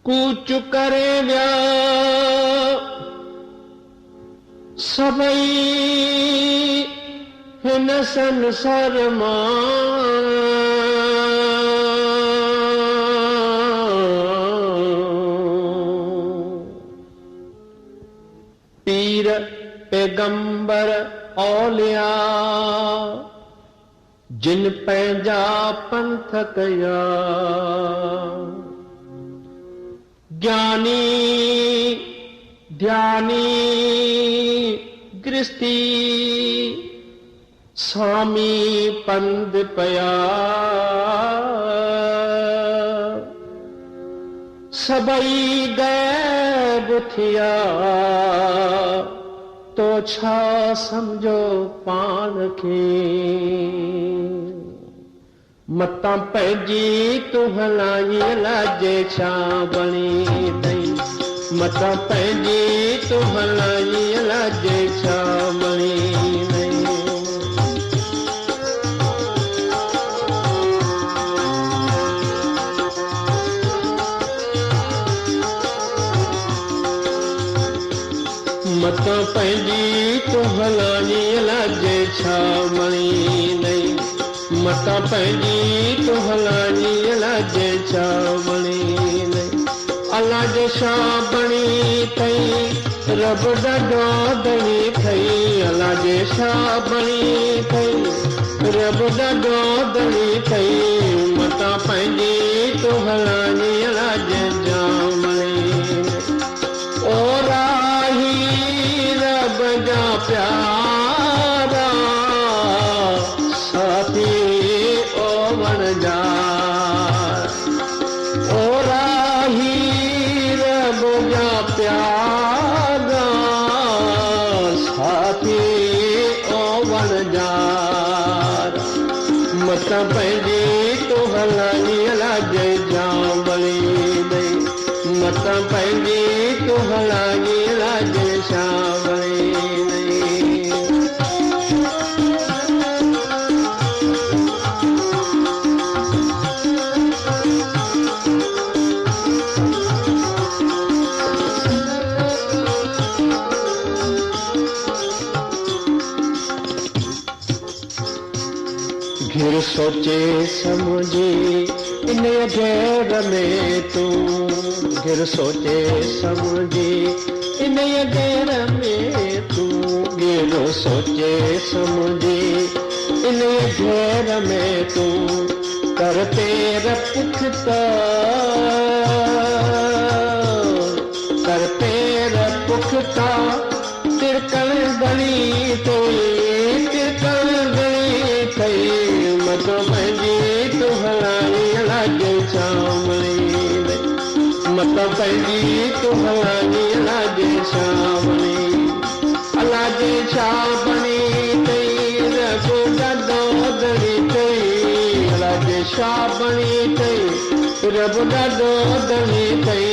कूच करे व्या सबई हिन संसार मां पीर पैगंबर औलिया जिन पंहिंजा पंथ कया ज्ञानी ध्यानी गृहस्थी स्वामी पंद पया सबई गैब थिया तो छा समझो पान खे मतां पंहिंजी तूं हलाई लाजे छा बणी अथई मतां पंहिंजी तूं हलाई लाजे छा बणी अथई मतां पंहिंजी तूं हलाई लाजे छा बणी अथई मतां पंहिंजी तूं हलाई लाजे छा बणी अथई अलाह जो छा बणी अथई रब ॾाढो धणी अथई अलाह जे छा बणी अथई रब ॾाढो धणी अथई मतां पंहिंजी तूं हलाई लाजे छा बणी ओ राही रब जा प्यारा साथी ओ वणजार ओ राही रब जा प्यारा साथी ओ वणजार मतां पंहिंजी तूं हलाई लाजे जां बणी अथई मतां पंहिंजी तूं हलाई लाजे छा बणी अथई घिर सोचे समझे इन घेर में तूं घिर सोचे समझे इन घेर में तूं घिर सोचे समझे इन घेर में तूं कर तेरा पुख्ता कर तेरा पुख्ता तिरकल गली तई तिरकल गली तई मतां पंहिंजी तूं हलाई लाजे छा बणी अथई मतां पंहिंजी तूं हलाई लाजे छा बणी अलाह जे छा बणी अथई रब ॾाढो धणी अथई अलाह जे छा बणी अथई रब ॾाढो धणी अथई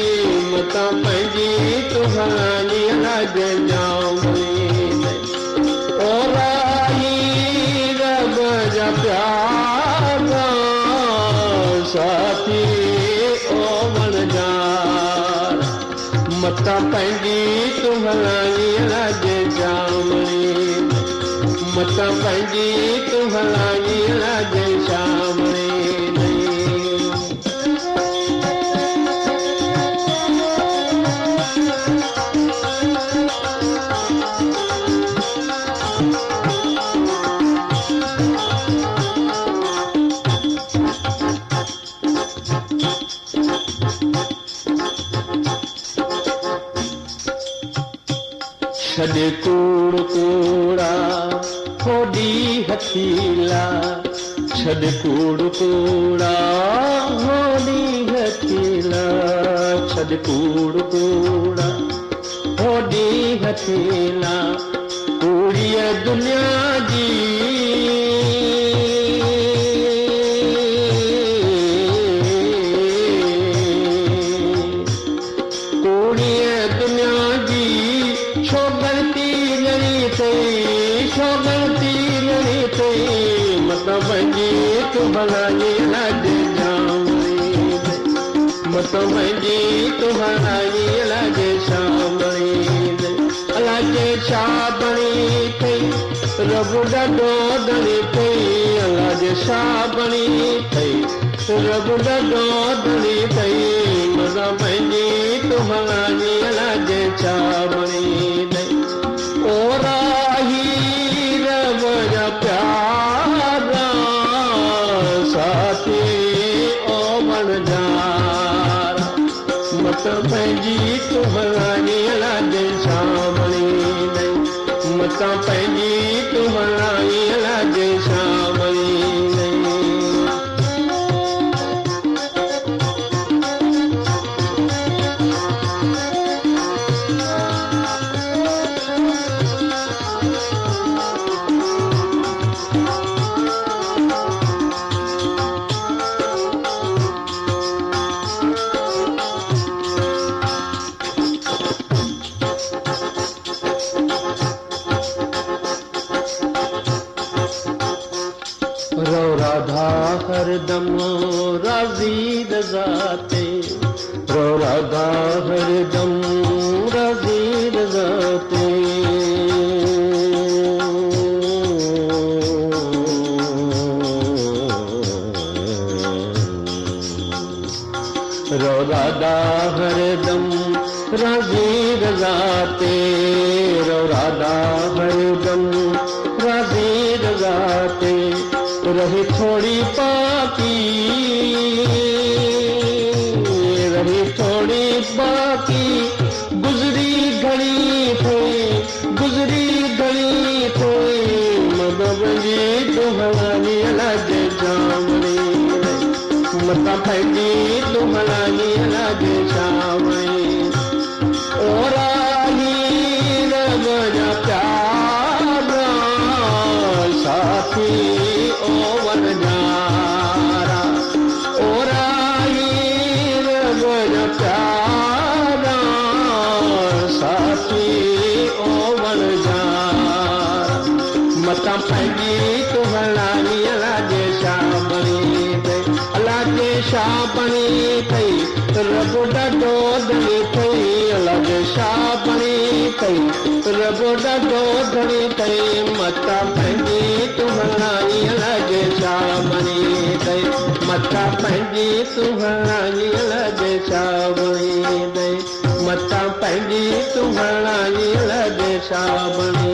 मतां पंहिंजी तूं हलाई लाजे छा बणी अथई ओ राही रब जा प्यारा साथी ओ वणजार मतां पंहिंजी तूं हलाई लाजे छा बणी मतां पंहिंजी तूं हलाई लाजे छा बणी छॾ कूड़ कूड़ा होॾी हथीला छॾ कूड़ कूड़ा होॾी हथीला छॾ कूड़ कूड़ा होॾी हथीला कूड़ीअ दुनिया जी तुम्हारी लागे जामणी मत पंहिंजी तुम्हारी लागे शामणी लागे शाबणी थई रब ॾाढो धणी थई लागे शाबणी थई रब ॾाढो धणी थई मत पंहिंजी तुम्हारी लागे शाबणी ओ राही रब जा प्यारा साथी ओ वणजारा मत पंहिंजी तुम्हारी लागे शामणी मत पंहिंजी तुम्हारी लागे शामणी रो राधा हरदम राजी रजाते रो राधा हरदम राजी रजाते रो राधा हरदम राजी रजाते रो राधा हरदम राजी रजाते रही थोड़ी बाकी रही थोड़ी बाकी गुजरी घड़ी थी गुजरी घड़ी थी मदब जी तुम्हारी लागे जामणी मत पंहिंजी तुम्हारी लागे शामणी ओ राही रब जा प्यारा साथी ओ वणजारा ओ राही रब जा प्यारा साथी ओ वणजारा मत पंहिंजी तुम्हारी लागे शामणी लागे शामणी थई रब ॾाढो धणी थई लागे शामणी थई रब ॾाढो धणी थई मत पंहिंजी तुम्हारी लागे शामणी थई मत पंहिंजी तुम्हारी लागे शामणी थई मत पंहिंजी तुम्हारी लागे शामणी